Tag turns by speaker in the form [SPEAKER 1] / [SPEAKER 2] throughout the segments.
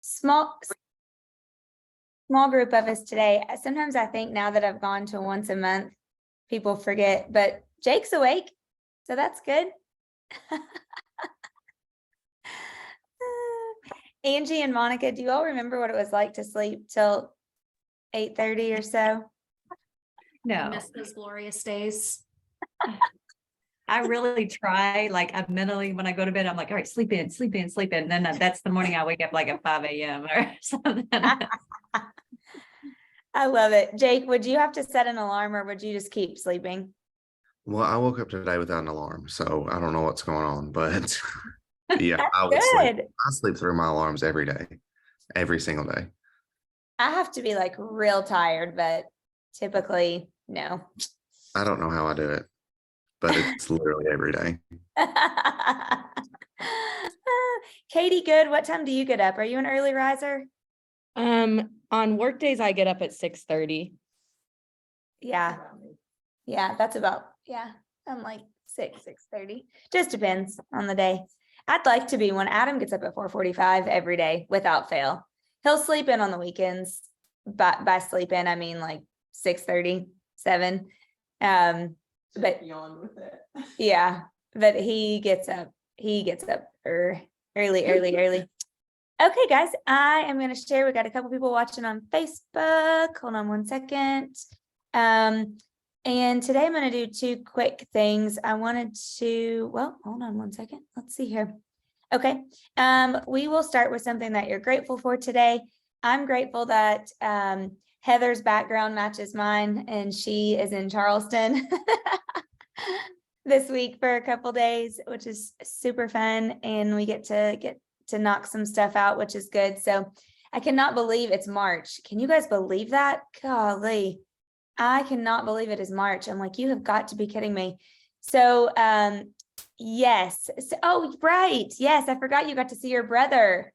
[SPEAKER 1] small group of us today. Sometimes I think now that I've gone to once a month, people forget, but Jake's awake, so that's good. Angie and Monica, do you all remember what it was like to sleep till 8:30 or so?
[SPEAKER 2] I
[SPEAKER 3] No,
[SPEAKER 2] miss those glorious days.
[SPEAKER 3] I really try, like, I mentally, when I go to bed, I'm like, all right, sleep in, sleep in, sleep in. And then that's the morning I wake up like at 5 a.m. or something.
[SPEAKER 1] I love it. Jake, would you have to set an alarm or would you just keep sleeping?
[SPEAKER 4] Well, I woke up today without an alarm, so I don't know what's going on, but yeah,
[SPEAKER 1] That's
[SPEAKER 4] I would sleep.
[SPEAKER 1] good.
[SPEAKER 4] I sleep through my alarms every day, every single day.
[SPEAKER 1] I have to be like real tired, but typically no.
[SPEAKER 4] I don't know how I do it, but it's literally every day.
[SPEAKER 1] Katie, good. What time do you get up? Are you an early riser?
[SPEAKER 5] On work days, I get up at 6:30.
[SPEAKER 1] Yeah. Yeah, that's about, yeah, I'm like 6:30. Just depends on the day. I'd like to be when Adam gets up at 4:45 every day without fail. He'll sleep in on the weekends, but by sleep in, I mean like 6:30, 7. But yeah, but he gets up early. Okay, guys, I am going to share. We got a couple people watching on Facebook. Hold on one second. And today I'm going to do 2 quick things. I wanted to, well, hold on one second. Let's see here. Okay. We will start with something that you're grateful for today. I'm grateful that Heather's background matches mine and she is in Charleston this week for a couple days, which is super fun. And we get to knock some stuff out, which is good. So I cannot believe it's March. Can you guys believe that? Golly, I cannot believe it is March. I'm like, you have got to be kidding me. So, yes. So, oh, right. Yes. I forgot you got to see your brother.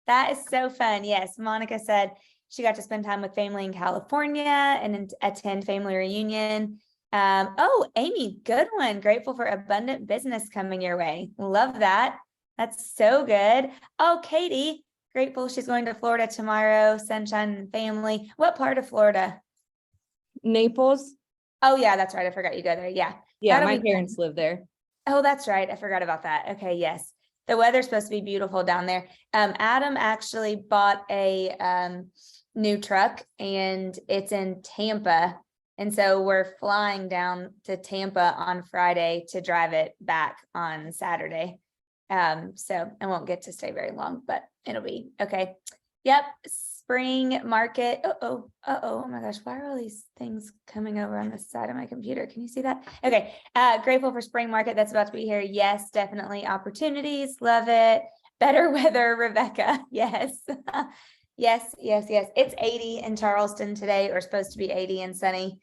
[SPEAKER 1] That is so fun. Yes. Monica said she got to spend time with family in California and attend family reunion. Oh, Amy, good one. Grateful for abundant business coming your way. Love that. That's so good. Oh, Katie, grateful she's going to Florida tomorrow. Sunshine and family. What part of Florida?
[SPEAKER 5] Naples.
[SPEAKER 1] Oh, yeah, that's right. I forgot you go there. Yeah.
[SPEAKER 5] Yeah,
[SPEAKER 1] That'll
[SPEAKER 5] my
[SPEAKER 1] be
[SPEAKER 5] parents live there.
[SPEAKER 1] Oh, that's right. I forgot about that. Okay, yes. The weather's supposed to be beautiful down there. Adam actually bought a new truck and it's in Tampa. And so we're flying down to Tampa on Friday to drive it back on Saturday. So I won't get to stay very long, but it'll be okay. Yep. Spring market. Oh my gosh. Why are all these things coming over on the side of my computer? Can you see that? Okay. Grateful for spring market that's about to be here. Yes, definitely opportunities. Love it. Better weather, Rebecca. Yes. Yes. It's 80 in Charleston today, or supposed to be 80 and sunny.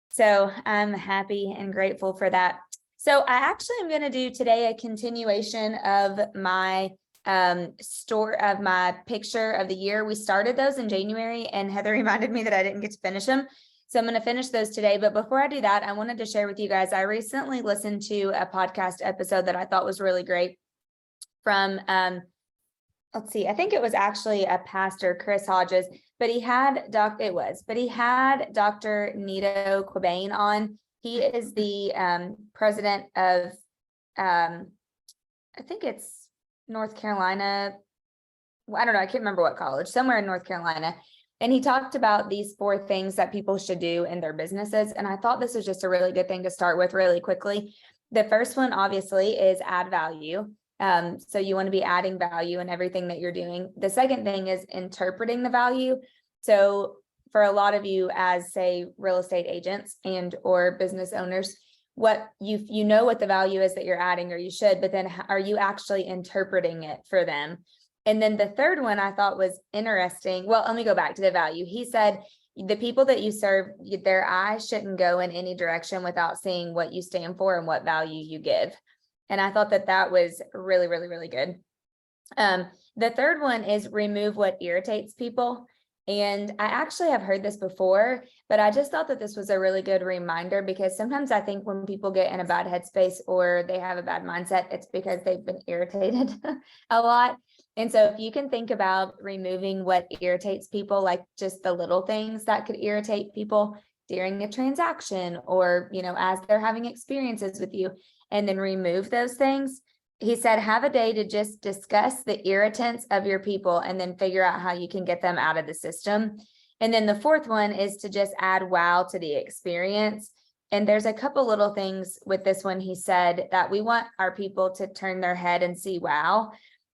[SPEAKER 1] So I'm happy and grateful for that. So I actually am going to do today a continuation of my my picture of the year. We started those in January and Heather reminded me that I didn't get to finish them. So I'm going to finish those today. But before I do that, I wanted to share with you guys, I recently listened to a podcast episode that I thought was really great from, let's see, I think it was actually a pastor, Chris Hodges, but he had Dr. Nito Quabain on. He is the president of, I think it's North Carolina. I don't know. I can't remember what college, somewhere in North Carolina. And he talked about these 4 things that people should do in their businesses. And I thought this was just a really good thing to start with really quickly. The first one, obviously, is add value. So you want to be adding value in everything that you're doing. The second thing is interpreting the value. So for a lot of you as, say, real estate agents and or business owners, what you know what the value is that you're adding, or you should, but then are you actually interpreting it for them? And then the third one I thought was interesting. Well, let me go back to the value. He said, the people that you serve, their eyes shouldn't go in any direction without seeing what you stand for and what value you give. And I thought that that was really, really, really good. The third one is remove what irritates people. And I actually have heard this before, but I just thought that this was a really good reminder, because sometimes I think when people get in a bad headspace or they have a bad mindset, it's because they've been irritated a lot. And so if you can think about removing what irritates people, like just the little things that could irritate people during a transaction or, as they're having experiences with you, and then remove those things. He said, have a day to just discuss the irritants of your people and then figure out how you can get them out of the system. And then the fourth one is to just add wow to the experience. And there's a couple little things with this one. He said that we want our people to turn their head and see wow.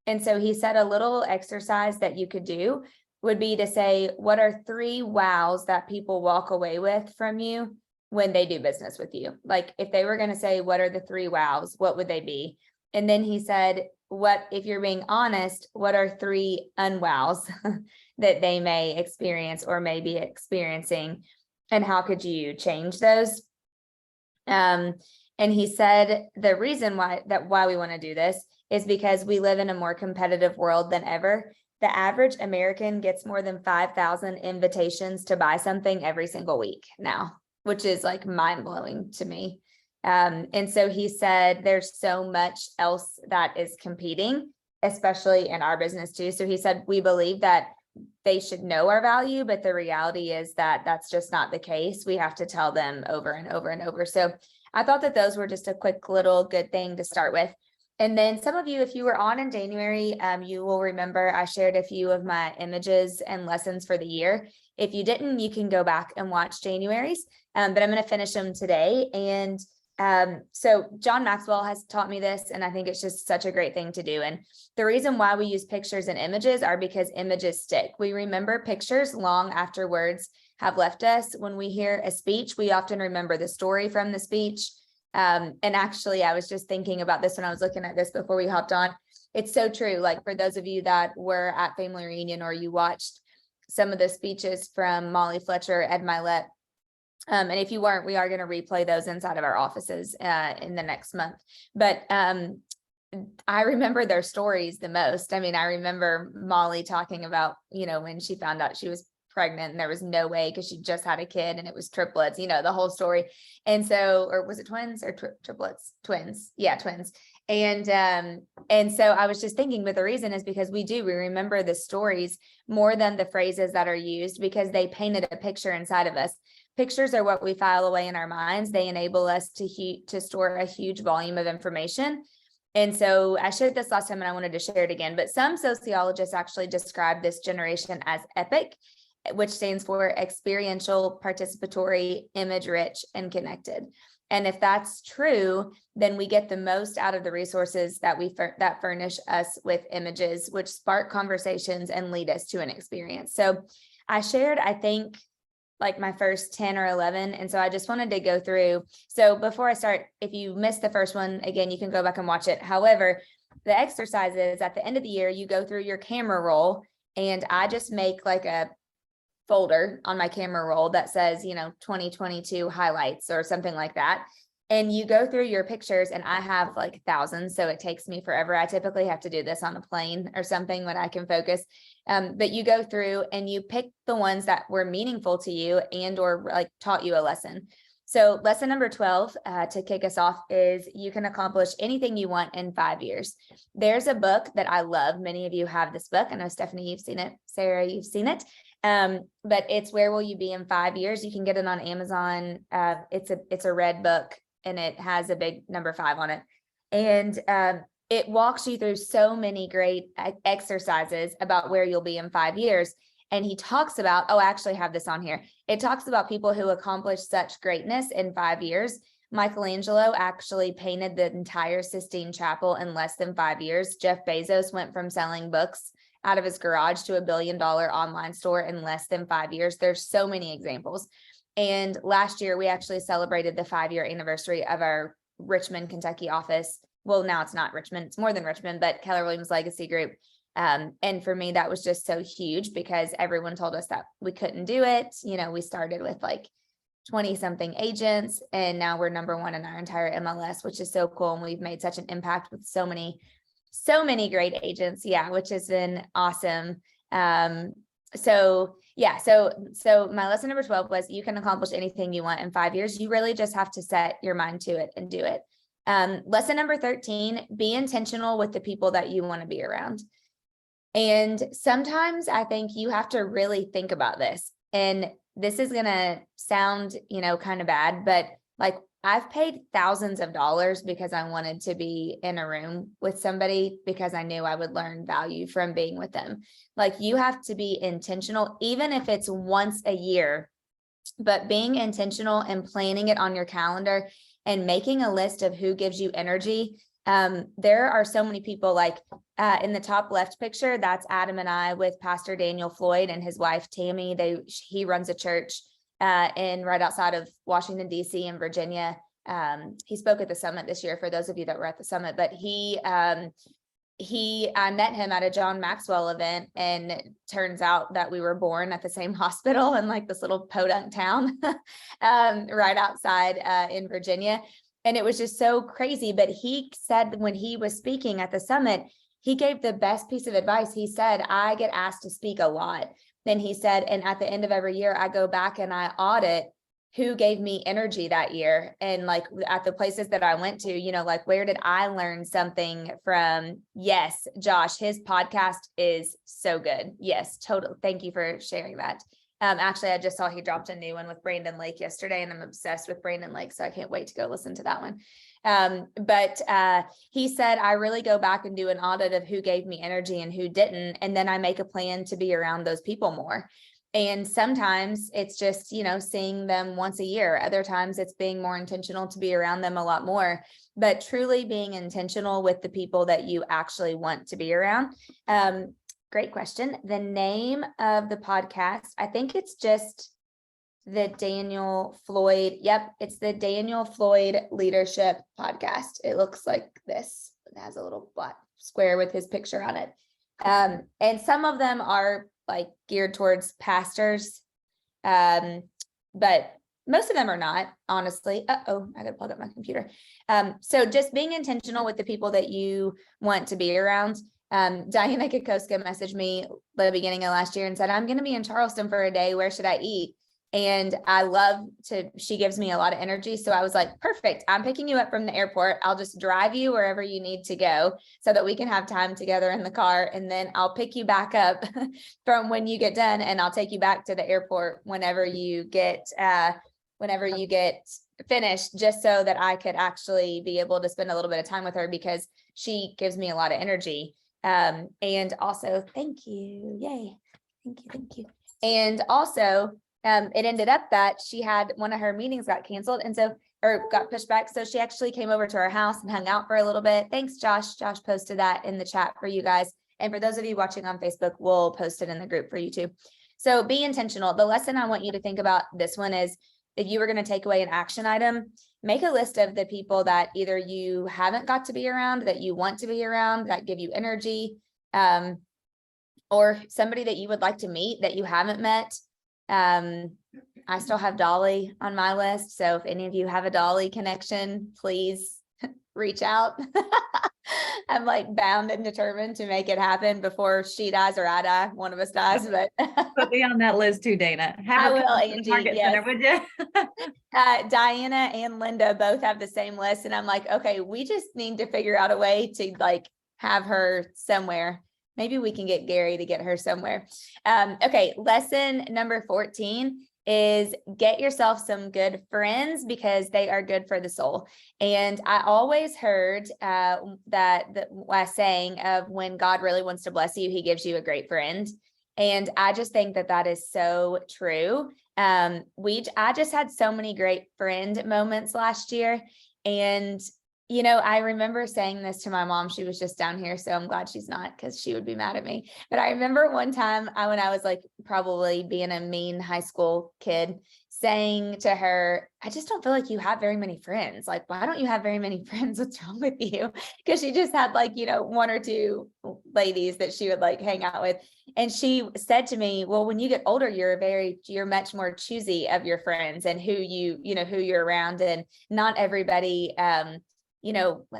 [SPEAKER 1] And so he said a little exercise that you could do would be to say, what are 3 wows that people walk away with from you when they do business with you? Like if they were going to say, what are the 3 wows, what would they be? And then he said, what, if you're being honest, what are 3 unwows that they may experience or may be experiencing? And how could you change those? And he said, the reason why we want to do this is because we live in a more competitive world than ever. The average American gets more than 5,000 invitations to buy something every single week now, which is like mind blowing to me. And so he said, there's so much else that is competing, especially in our business too. So he said, we believe that they should know our value, but the reality is that that's just not the case. We have to tell them over and over and over. So I thought that those were just a quick little good thing to start with. And then some of you, if you were on in January, you will remember I shared a few of my images and lessons for the year. If you didn't, you can go back and watch January's, but I'm going to finish them today. And so John Maxwell has taught me this, and I think it's just such a great thing to do. And the reason why we use pictures and images are because images stick. We remember pictures long after words have left us. When we hear a speech, we often remember the story from the speech. And actually, I was just thinking about this when I was looking at this before we hopped on. It's so true. Like for those of you that were at Family Reunion or you watched some of the speeches from Molly Fletcher, Ed Milet, and if you weren't, we are going to replay those inside of our offices in the next month. But I remember their stories the most. I mean, I remember Molly talking about, when she found out she was pregnant and there was no way because she just had a kid and it was triplets, the whole story. And so, or was it twins or triplets? Twins. Yeah, twins. And so I was just thinking, but the reason is because we remember the stories more than the phrases that are used because they painted a picture inside of us. Pictures are what we file away in our minds. They enable us to store a huge volume of information. And so I shared this last time and I wanted to share it again, but some sociologists actually describe this generation as EPIC, which stands for experiential, participatory, image rich, and connected. And if that's true, then we get the most out of the resources that that furnish us with images, which spark conversations and lead us to an experience. So I shared, I think, like my first 10 or 11. And so I just wanted to go through. So before I start, if you missed the first one, again, you can go back and watch it. However, the exercises at the end of the year, you go through your camera roll, and I just make like a folder on my camera roll that says, 2022 highlights or something like that. And you go through your pictures, and I have like thousands, so it takes me forever. I typically have to do this on a plane or something when I can focus. But you go through and you pick the ones that were meaningful to you and or like taught you a lesson. So lesson number 12 to kick us off is you can accomplish anything you want in 5 years. There's a book that I love. Many of you have this book. I know, Stephanie, you've seen it. Sarah, you've seen it. But it's Where Will You Be in 5 Years? You can get it on Amazon. It's a red book, and it has a big number 5 on it. And it walks you through so many great exercises about where you'll be in 5 years. And he talks about, I actually have this on here. It talks about people who accomplish such greatness in 5 years. Michelangelo actually painted the entire Sistine Chapel in less than 5 years. Jeff Bezos went from selling books out of his garage to $1 billion online store in less than 5 years. There's so many examples. And last year, we actually celebrated the 5-year anniversary of our Richmond, Kentucky office. Well, now it's not Richmond, it's more than Richmond, but Keller Williams Legacy Group. And for me, that was just so huge because everyone told us that we couldn't do it. We started with like 20 something agents, and now we're number 1 in our entire MLS, which is so cool. And we've made such an impact with so many great agents. Yeah, which has been awesome. So my lesson number 12 was you can accomplish anything you want in 5 years. You really just have to set your mind to it and do it. Lesson number 13, be intentional with the people that you want to be around. And sometimes I think you have to really think about this. And this is gonna sound, kind of bad, but like I've paid thousands of dollars because I wanted to be in a room with somebody because I knew I would learn value from being with them. Like you have to be intentional, even if it's once a year, but being intentional and planning it on your calendar and making a list of who gives you energy. There are so many people like in the top left picture, that's Adam and I with Pastor Daniel Floyd and his wife, Tammy. He runs a church right outside of Washington, DC in Virginia. He spoke at the summit this year for those of you that were at the summit, but I met him at a John Maxwell event, and it turns out that we were born at the same hospital in like this little podunk town right outside in Virginia. And it was just so crazy. But he said when he was speaking at the summit, he gave the best piece of advice. He said, I get asked to speak a lot. Then he said, and at the end of every year, I go back and I audit who gave me energy that year. And like at the places that I went to, like where did I learn something from? Yes, Josh, his podcast is so good. Yes, totally. Thank you for sharing that. Actually, I just saw he dropped a new one with Brandon Lake yesterday, and I'm obsessed with Brandon Lake, so I can't wait to go listen to that one. But he said, I really go back and do an audit of who gave me energy and who didn't. And then I make a plan to be around those people more. And sometimes it's just, seeing them once a year. Other times it's being more intentional to be around them a lot more, but truly being intentional with the people that you actually want to be around. Great question. The name of the podcast, I think it's just the Daniel Floyd. Yep. It's the Daniel Floyd Leadership Podcast. It looks like this. It has a little black square with his picture on it. And some of them are like geared towards pastors. But most of them are not, honestly. I gotta plug up my computer. So just being intentional with the people that you want to be around. Diana Kokoska messaged me the beginning of last year and said, I'm going to be in Charleston for a day. Where should I eat? And she gives me a lot of energy. So I was like, perfect. I'm picking you up from the airport. I'll just drive you wherever you need to go so that we can have time together in the car. And then I'll pick you back up from when you get done, and I'll take you back to the airport whenever you get finished, just so that I could actually be able to spend a little bit of time with her, because she gives me a lot of energy. And also, thank you. Yay. Thank you. And also, it ended up that she had one of her meetings got canceled or got pushed back. So she actually came over to our house and hung out for a little bit. Thanks, Josh. Josh posted that in the chat for you guys. And for those of you watching on Facebook, we'll post it in the group for you too. So be intentional. The lesson I want you to think about this one is, if you were going to take away an action item, make a list of the people that either you haven't got to be around, that you want to be around, that give you energy, or somebody that you would like to meet that you haven't met. I still have Dolly on my list. So if any of you have a Dolly connection, please reach out. I'm like bound and determined to make it happen before she dies or I die. One of us dies, but
[SPEAKER 3] Put me on that list too, Dana.
[SPEAKER 1] I will, Angie.
[SPEAKER 3] Market Center, would you?
[SPEAKER 1] Diana and Linda both have the same list. And I'm like, okay, we just need to figure out a way to like have her somewhere. Maybe we can get Gary to get her somewhere. Okay. Lesson number 14 is get yourself some good friends, because they are good for the soul. And I always heard that last saying of, when God really wants to bless you, he gives you a great friend. And I just think that is so true. I just had so many great friend moments last year. And I remember saying this to my mom. She was just down here, so I'm glad she's not, because she would be mad at me. But I remember one time when I was like probably being a mean high school kid, saying to her, I just don't feel like you have very many friends. Like, why don't you have very many friends? What's wrong with you? Because she just had like, one or two ladies that she would like hang out with. And she said to me, well, when you get older, you're much more choosy of your friends and who you're around. And not everybody,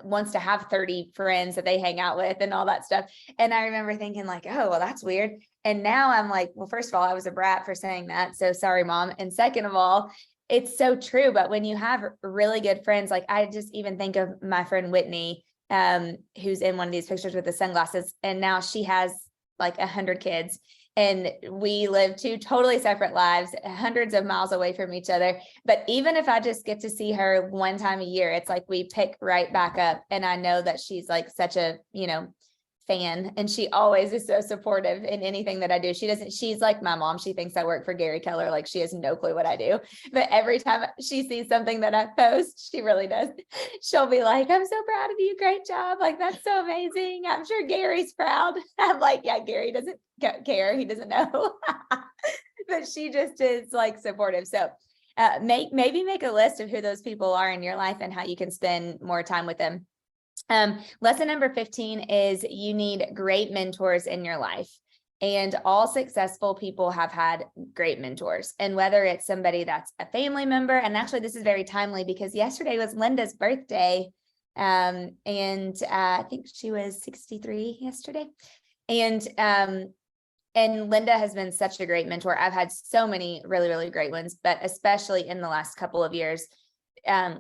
[SPEAKER 1] wants to have 30 friends that they hang out with and all that stuff. And I remember thinking like, oh, well, that's weird. And now I'm like, well, first of all, I was a brat for saying that. So sorry, Mom. And second of all, it's so true. But when you have really good friends, like I just even think of my friend Whitney, who's in one of these pictures with the sunglasses. And now she has like 100 kids. And we live two totally separate lives, hundreds of miles away from each other. But even if I just get to see her one time a year, it's like we pick right back up. And I know that she's like such a, fan, and she always is so supportive in anything that I do. She's like my mom. She thinks I work for Gary Keller. Like she has no clue what I do. But every time she sees something that I post, she really does. She'll be like, I'm so proud of you. Great job. Like, that's so amazing. I'm sure Gary's proud. I'm like, yeah, Gary doesn't care. He doesn't know. But she just is like supportive. So maybe make a list of who those people are in your life and how you can spend more time with them. Lesson number 15 is you need great mentors in your life. And all successful people have had great mentors. And whether it's somebody that's a family member, and actually this is very timely because yesterday was Linda's birthday. And I think she was 63 yesterday. And Linda has been such a great mentor. I've had so many really, really great ones, but especially in the last couple of years,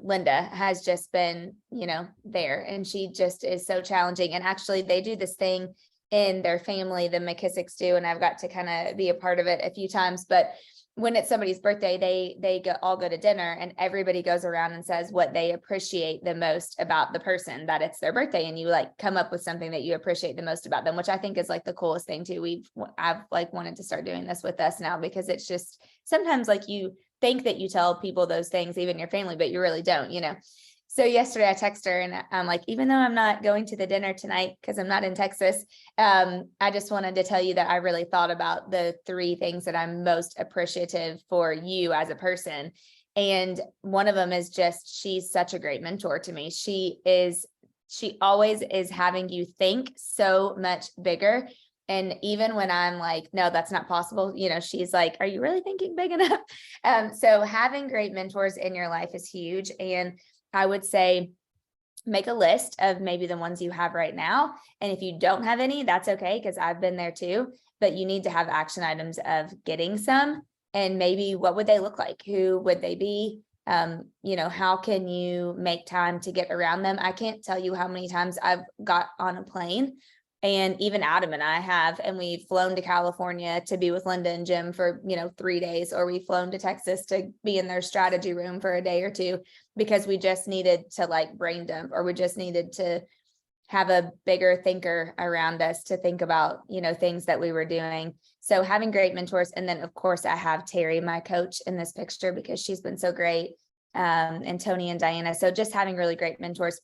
[SPEAKER 1] Linda has just been, there, and she just is so challenging. And actually they do this thing in their family, the McKissicks do, and I've got to kind of be a part of it a few times. But when it's somebody's birthday, they all go to dinner, and everybody goes around and says what they appreciate the most about the person that it's their birthday. And you like come up with something that you appreciate the most about them, which I think is like the coolest thing too. I've like wanted to start doing this with us now, because it's just sometimes like you think that you tell people those things, even your family, but you really don't, So yesterday I texted her and I'm like, even though I'm not going to the dinner tonight because I'm not in Texas, I just wanted to tell you that I really thought about the 3 things that I'm most appreciative for you as a person. And one of them is just, she's such a great mentor to me. She always is having you think so much bigger. And even when I'm like, no, that's not possible, she's like, are you really thinking big enough? So having great mentors in your life is huge. And I would say, make a list of maybe the ones you have right now. And if you don't have any, that's okay, because I've been there too. But you need to have action items of getting some, and maybe what would they look like? Who would they be? How can you make time to get around them? I can't tell you how many times I've got on a plane, and even Adam and I have, and we've flown to California to be with Linda and Jim for, 3 days, or we've flown to Texas to be in their strategy room for a day or two, because we just needed to like brain dump, or we just needed to have a bigger thinker around us to think about, things that we were doing. So having great mentors. And then of course I have Terry, my coach, in this picture, because she's been so great. And Tony and Diana. So just having really great mentors.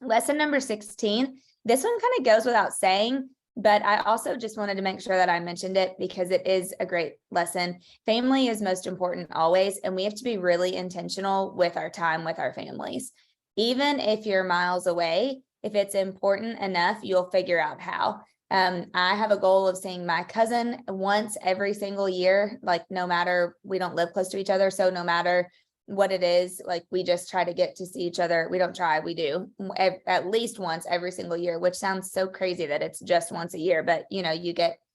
[SPEAKER 1] Lesson number 16. This one kind of goes without saying, but I also just wanted to make sure that I mentioned it because it is a great lesson. Family is most important always, and we have to be really intentional with our time with our families. Even if you're miles away, if it's important enough, you'll figure out how. I have a goal of seeing my cousin once every single year, like no matter, we don't live close to each other, so no matter what it is, like we just try to get to see each other. We don't try, we do at least once every single year, which sounds so crazy that it's just once a year, but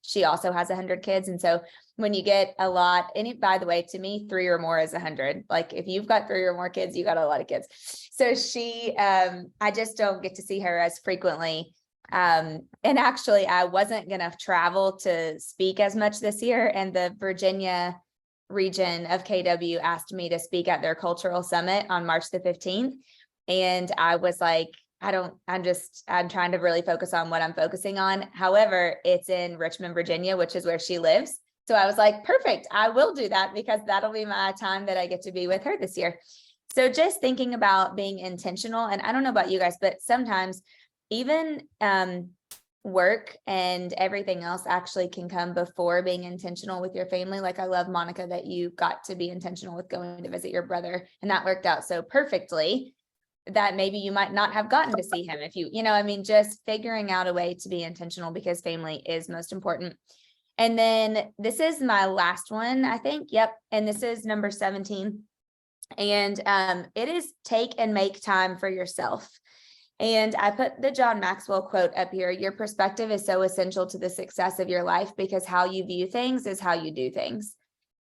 [SPEAKER 1] she also has 100 kids. And so when you get a lot, and by the way, to me, 3 or more is 100. Like if you've got 3 or more kids, you got a lot of kids. So I just don't get to see her as frequently. And actually I wasn't going to travel to speak as much this year, and the Virginia region of KW asked me to speak at their cultural summit on March the 15th. And I was like, I'm trying to really focus on what I'm focusing on. However, it's in Richmond, Virginia, which is where she lives. So I was like, perfect, I will do that, because that'll be my time that I get to be with her this year. So just thinking about being intentional, and I don't know about you guys, but sometimes even work and everything else actually can come before being intentional with your family. Like I love, Monica, that you got to be intentional with going to visit your brother, and that worked out so perfectly that maybe you might not have gotten to see him if just figuring out a way to be intentional, because family is most important. And then this is my last one, I think. Yep. And this is number 17. And it is take and make time for yourself. And I put the John Maxwell quote up here. Your perspective is so essential to the success of your life, because how you view things is how you do things.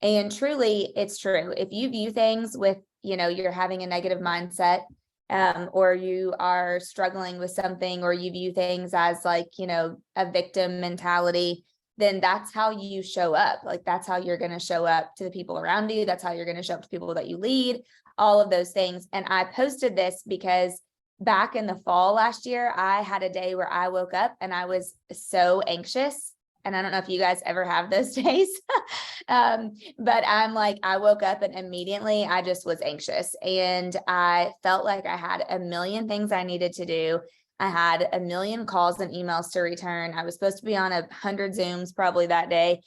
[SPEAKER 1] And truly, it's true. If you view things with, you're having a negative mindset, or you are struggling with something, or you view things as like, you know, a victim mentality, then that's how you show up. Like, that's how you're going to show up to the people around you. That's how you're going to show up to people that you lead, all of those things. And I posted this because back in the fall last year, I had a day where I woke up and I was so anxious. And I don't know if you guys ever have those days, but I'm like, I woke up and immediately I just was anxious, and I felt like I had a million things I needed to do. I had a million calls and emails to return. I was supposed to be on 100 Zooms probably that day.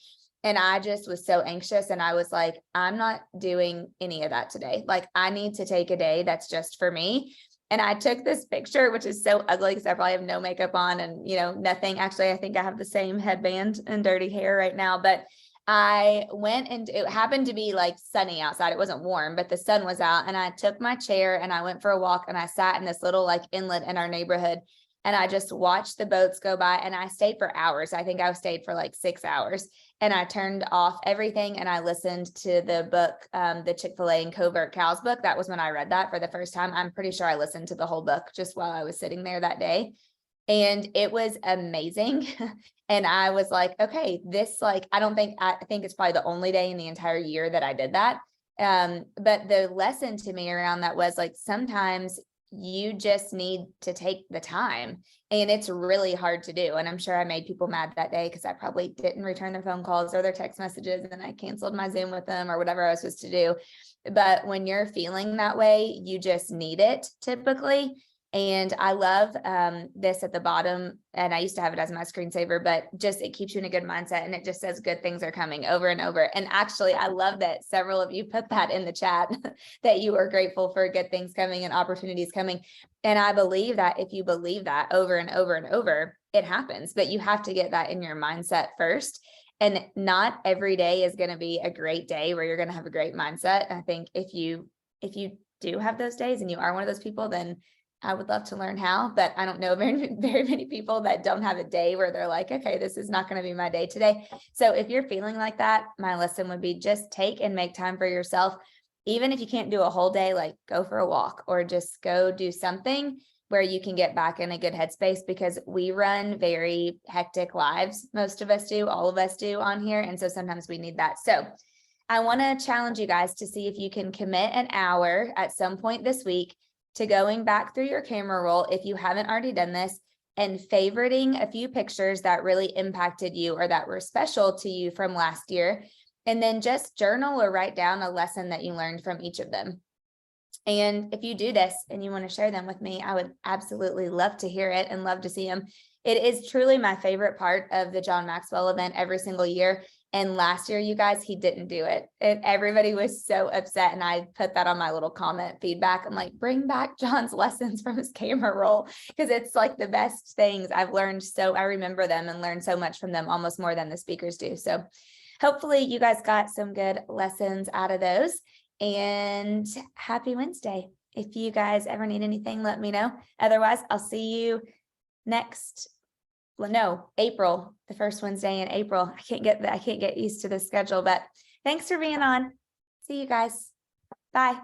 [SPEAKER 1] And I just was so anxious, and I was like, I'm not doing any of that today. Like, I need to take a day that's just for me. And I took this picture, which is so ugly because I probably have no makeup on and, you know, nothing. Actually, I think I have the same headband and dirty hair right now, but I went, and it happened to be like sunny outside. It wasn't warm, but the sun was out, and I took my chair and I went for a walk, and I sat in this little like inlet in our neighborhood, and I just watched the boats go by, and I stayed for hours. I think I stayed for like 6 hours, and I turned off everything and I listened to the book, the Chick-fil-A and Covert Cows book. That was when I read that for the first time. I'm pretty sure I listened to the whole book just while I was sitting there that day. And it was amazing. And I was like, okay, this, like, I think it's probably the only day in the entire year that I did that. But the lesson to me around that was like, sometimes you just need to take the time, and it's really hard to do. And I'm sure I made people mad that day because I probably didn't return their phone calls or their text messages, and I canceled my Zoom with them or whatever I was supposed to do. But when you're feeling that way, you just need it typically. And I love this at the bottom, and I used to have it as my screensaver, but just it keeps you in a good mindset, and it just says good things are coming over and over. And actually, I love that several of you put that in the chat that you are grateful for good things coming and opportunities coming. And I believe that if you believe that over and over and over, it happens, but you have to get that in your mindset first. And not every day is going to be a great day where you're going to have a great mindset. I think if you do have those days and you are one of those people, then I would love to learn how, but I don't know very, very many people that don't have a day where they're like, okay, this is not going to be my day today. So if you're feeling like that, my lesson would be just take and make time for yourself. Even if you can't do a whole day, like go for a walk or just go do something where you can get back in a good headspace, because we run very hectic lives. Most of us do, all of us do on here. And so sometimes we need that. So I want to challenge you guys to see if you can commit an hour at some point this week to going back through your camera roll, if you haven't already done this, and favoriting a few pictures that really impacted you or that were special to you from last year. And then just journal or write down a lesson that you learned from each of them. And if you do this and you want to share them with me, I would absolutely love to hear it and love to see them. It is truly my favorite part of the John Maxwell event every single year. And last year, you guys, he didn't do it. Everybody was so upset. And I put that on my little comment feedback. I'm like, bring back John's lessons from his camera roll, because it's like the best things I've learned. So I remember them and learned so much from them, almost more than the speakers do. So hopefully you guys got some good lessons out of those, and happy Wednesday. If you guys ever need anything, let me know. Otherwise, I'll see you April, the first Wednesday in April. I can't get used to the schedule, but thanks for being on. See you guys. Bye.